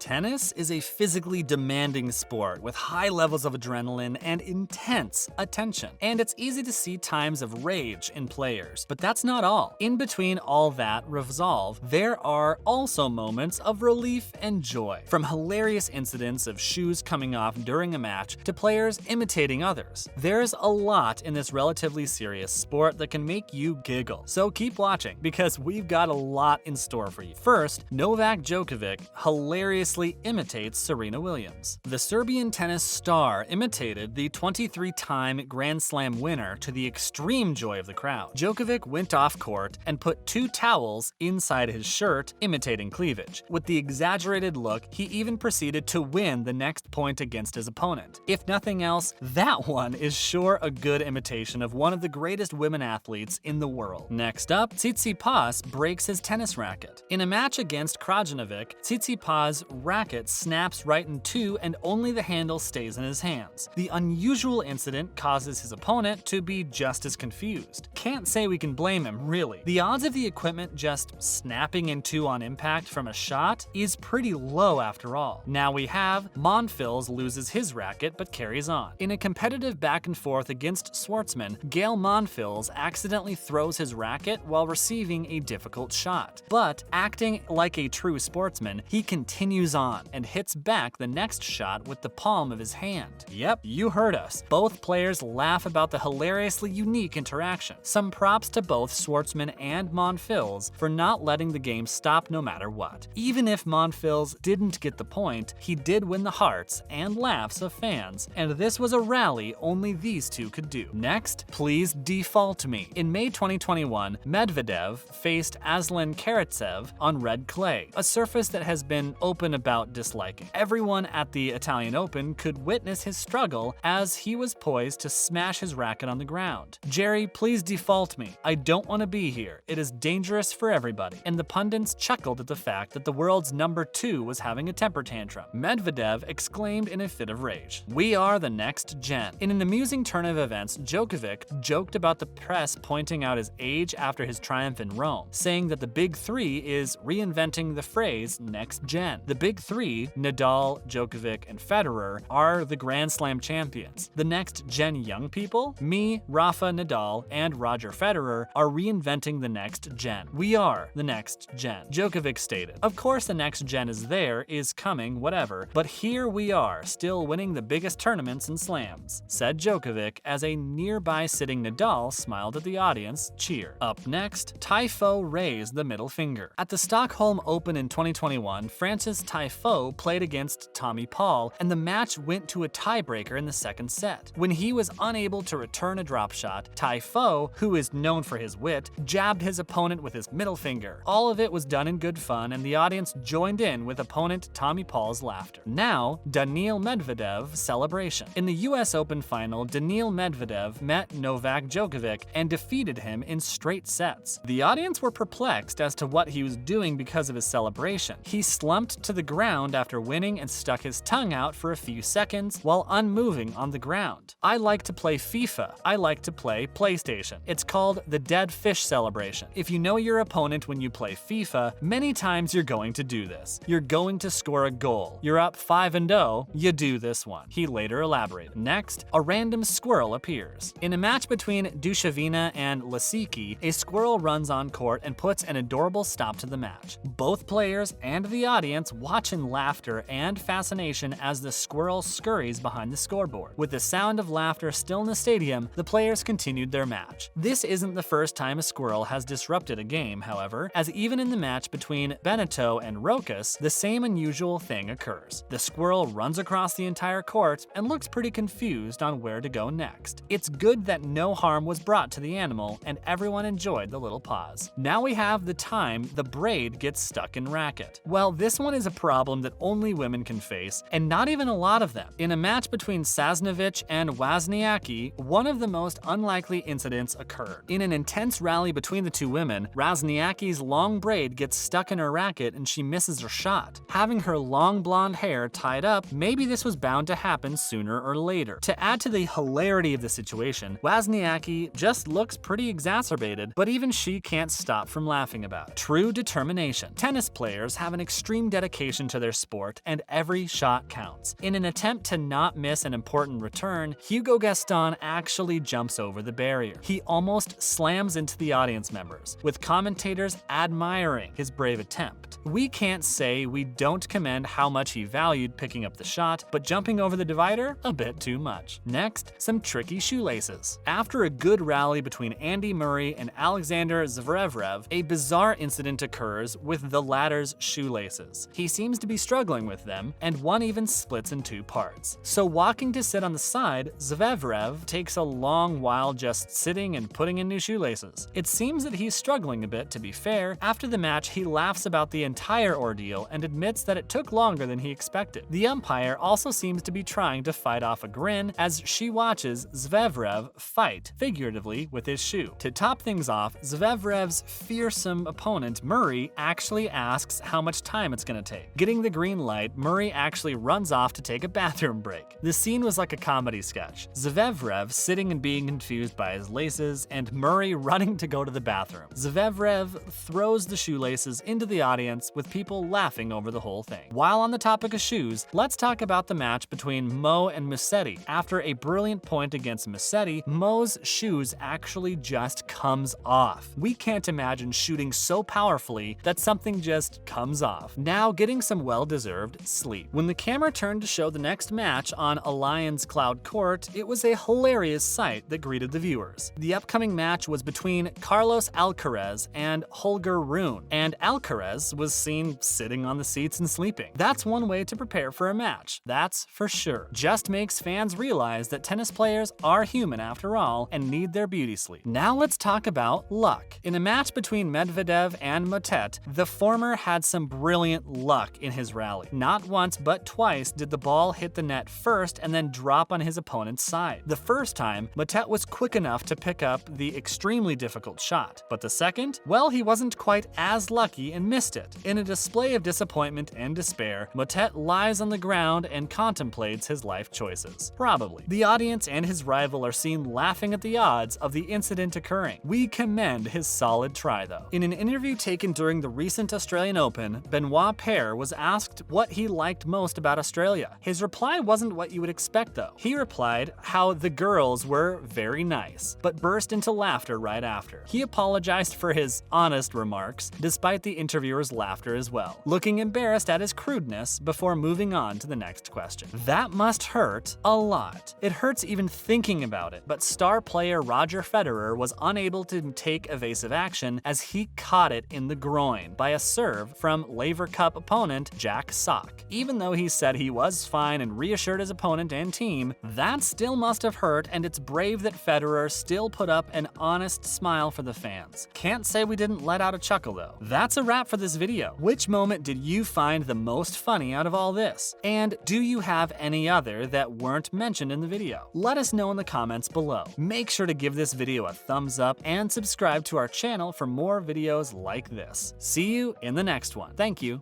Tennis is a physically demanding sport with high levels of adrenaline and intense attention. And it's easy to see times of rage in players. But that's not all. In between all that resolve, there are also moments of relief and joy. From hilarious incidents of shoes coming off during a match to players imitating others. There's a lot in this relatively serious sport that can make you giggle. So keep watching, because we've got a lot in store for you. First, Novak Djokovic hilariously imitates Serena Williams. The Serbian tennis star imitated the 23-time Grand Slam winner to the extreme joy of the crowd. Djokovic went off court and put 2 towels inside his shirt, imitating cleavage. With the exaggerated look, he even proceeded to win the next point against his opponent. If nothing else, that one is sure a good imitation of one of the greatest women athletes in the world. Next up, Tsitsipas breaks his tennis racket. In a match against Krajinovic, Tsitsipas' racket snaps right in two and only the handle stays in his hands. The unusual incident causes his opponent to be just as confused. Can't say we can blame him, really. The odds of the equipment just snapping in two on impact from a shot is pretty low after all. Now we have Monfils loses his racket but carries on. In a competitive back and forth against Schwartzman, Gael Monfils accidentally throws his racket while receiving a difficult shot. But acting like a true sportsman, he continues on and hits back the next shot with the palm of his hand. Yep, you heard us. Both players laugh about the hilariously unique interaction. Some props to both Schwartzman and Monfils for not letting the game stop no matter what. Even if Monfils didn't get the point, he did win the hearts and laughs of fans, and this was a rally only these two could do. Next, please default me. In May 2021, Medvedev faced Aslan Karatsev on red clay, a surface that has been open about disliking. Everyone at the Italian Open could witness his struggle as he was poised to smash his racket on the ground. "Jerry, please default me. I don't want to be here. It is dangerous for everybody." And the pundits chuckled at the fact that the world's number 2 was having a temper tantrum. Medvedev exclaimed in a fit of rage, "We are the next gen." In an amusing turn of events, Djokovic joked about the press pointing out his age after his triumph in Rome, saying that the Big Three is reinventing the phrase next gen. The Big Three, Nadal, Djokovic, and Federer, are the Grand Slam champions. The next gen young people, me, Rafa, Nadal, and Roger Federer, are reinventing the next gen. We are the next gen, Djokovic stated. Of course the next gen is there, is coming, whatever, but here we are, still winning the biggest tournaments and slams, said Djokovic as a nearby sitting Nadal smiled at the audience cheer. Up next, Tiafoe raised the middle finger. At the Stockholm Open in 2021, France's Tiafoe played against Tommy Paul, and the match went to a tiebreaker in the second set. When he was unable to return a drop shot, Tiafoe, who is known for his wit, jabbed his opponent with his middle finger. All of it was done in good fun, and the audience joined in with opponent Tommy Paul's laughter. Now, Daniil Medvedev Celebration. In the US Open final, Daniil Medvedev met Novak Djokovic and defeated him in straight sets. The audience were perplexed as to what he was doing because of his celebration. He slumped to the ground after winning and stuck his tongue out for a few seconds while unmoving on the ground. "I like to play FIFA. I like to play PlayStation. It's called the dead fish celebration. If you know your opponent when you play FIFA, many times you're going to do this. You're going to score a goal. You're up 5-0, you do this one," he later elaborated. Next, a random squirrel appears. In a match between Dushevina and Lasicki, a squirrel runs on court and puts an adorable stop to the match. Both players and the audience watch in laughter and fascination as the squirrel scurries behind the scoreboard. With the sound of laughter still in the stadium, the players continued their match. This isn't the first time a squirrel has disrupted a game, however, as even in the match between Beneteau and Rokas, the same unusual thing occurs. The squirrel runs across the entire court and looks pretty confused on where to go next. It's good that no harm was brought to the animal and everyone enjoyed the little pause. Now we have the time the braid gets stuck in racket. Well, this one is a problem that only women can face, and not even a lot of them. In a match between Sasnovich and Wozniacki, one of the most unlikely incidents occurred. In an intense rally between the two women, Wozniacki's long braid gets stuck in her racket and she misses her shot. Having her long blonde hair tied up, maybe this was bound to happen sooner or later. To add to the hilarity of the situation, Wozniacki just looks pretty exacerbated, but even she can't stop from laughing about it. True determination. Tennis players have an extreme dedication dedication to their sport, and every shot counts. In an attempt to not miss an important return, Hugo Gaston actually jumps over the barrier. He almost slams into the audience members, with commentators admiring his brave attempt. We can't say we don't commend how much he valued picking up the shot, but jumping over the divider? A bit too much. Next, some tricky shoelaces. After a good rally between Andy Murray and Alexander Zverev, a bizarre incident occurs with the latter's shoelaces. He seems to be struggling with them, and one even splits in two parts. So walking to sit on the side, Zverev takes a long while just sitting and putting in new shoelaces. It seems that he's struggling a bit, to be fair. After the match, he laughs about the entire ordeal and admits that it took longer than he expected. The umpire also seems to be trying to fight off a grin as she watches Zverev fight, figuratively, with his shoe. To top things off, Zverev's fearsome opponent, Murray, actually asks how much time it's gonna take. Getting the green light, Murray actually runs off to take a bathroom break. The scene was like a comedy sketch. Zverev sitting and being confused by his laces, and Murray running to go to the bathroom. Zverev throws the shoelaces into the audience, with people laughing over the whole thing. While on the topic of shoes, let's talk about the match between Mo and Musetti. After a brilliant point against Musetti, Mo's shoes actually just comes off. We can't imagine shooting so powerfully that something just comes off. Now getting some well-deserved sleep. When the camera turned to show the next match on Allianz Cloud Court, it was a hilarious sight that greeted the viewers. The upcoming match was between Carlos Alcaraz and Holger Rune, and Alcaraz was seen sitting on the seats and sleeping. That's one way to prepare for a match, that's for sure. Just makes fans realize that tennis players are human after all and need their beauty sleep. Now let's talk about luck. In a match between Medvedev and Motet, the former had some brilliant luck in his rally. Not once but twice did the ball hit the net first and then drop on his opponent's side. The first time, Motet was quick enough to pick up the extremely difficult shot, but the second, well, he wasn't quite as lucky and missed it. In a display of disappointment and despair, Motet lies on the ground and contemplates his life choices. Probably. The audience and his rival are seen laughing at the odds of the incident occurring. We commend his solid try though. In an interview taken during the recent Australian Open, Benoit Paire was asked what he liked most about Australia. His reply wasn't what you would expect though. He replied how the girls were very nice, but burst into laughter right after. He apologized for his honest remarks, despite the interviewer's laughter as well, looking embarrassed at his crudeness before moving on to the next question. That must hurt a lot. It hurts even thinking about it, but star player Roger Federer was unable to take evasive action as he caught it in the groin by a serve from Laver Cup opponent Jack Sock. Even though he said he was fine and reassured his opponent and team, that still must have hurt, and it's brave that Federer still put up an honest smile for the fans. Can't say we didn't let out a chuckle though. That's a wrap for this video. Which moment did you find the most funny out of all this? And do you have any other that weren't mentioned in the video? Let us know in the comments below. Make sure to give this video a thumbs up and subscribe to our channel for more videos like this. See you in the next one. Thank you.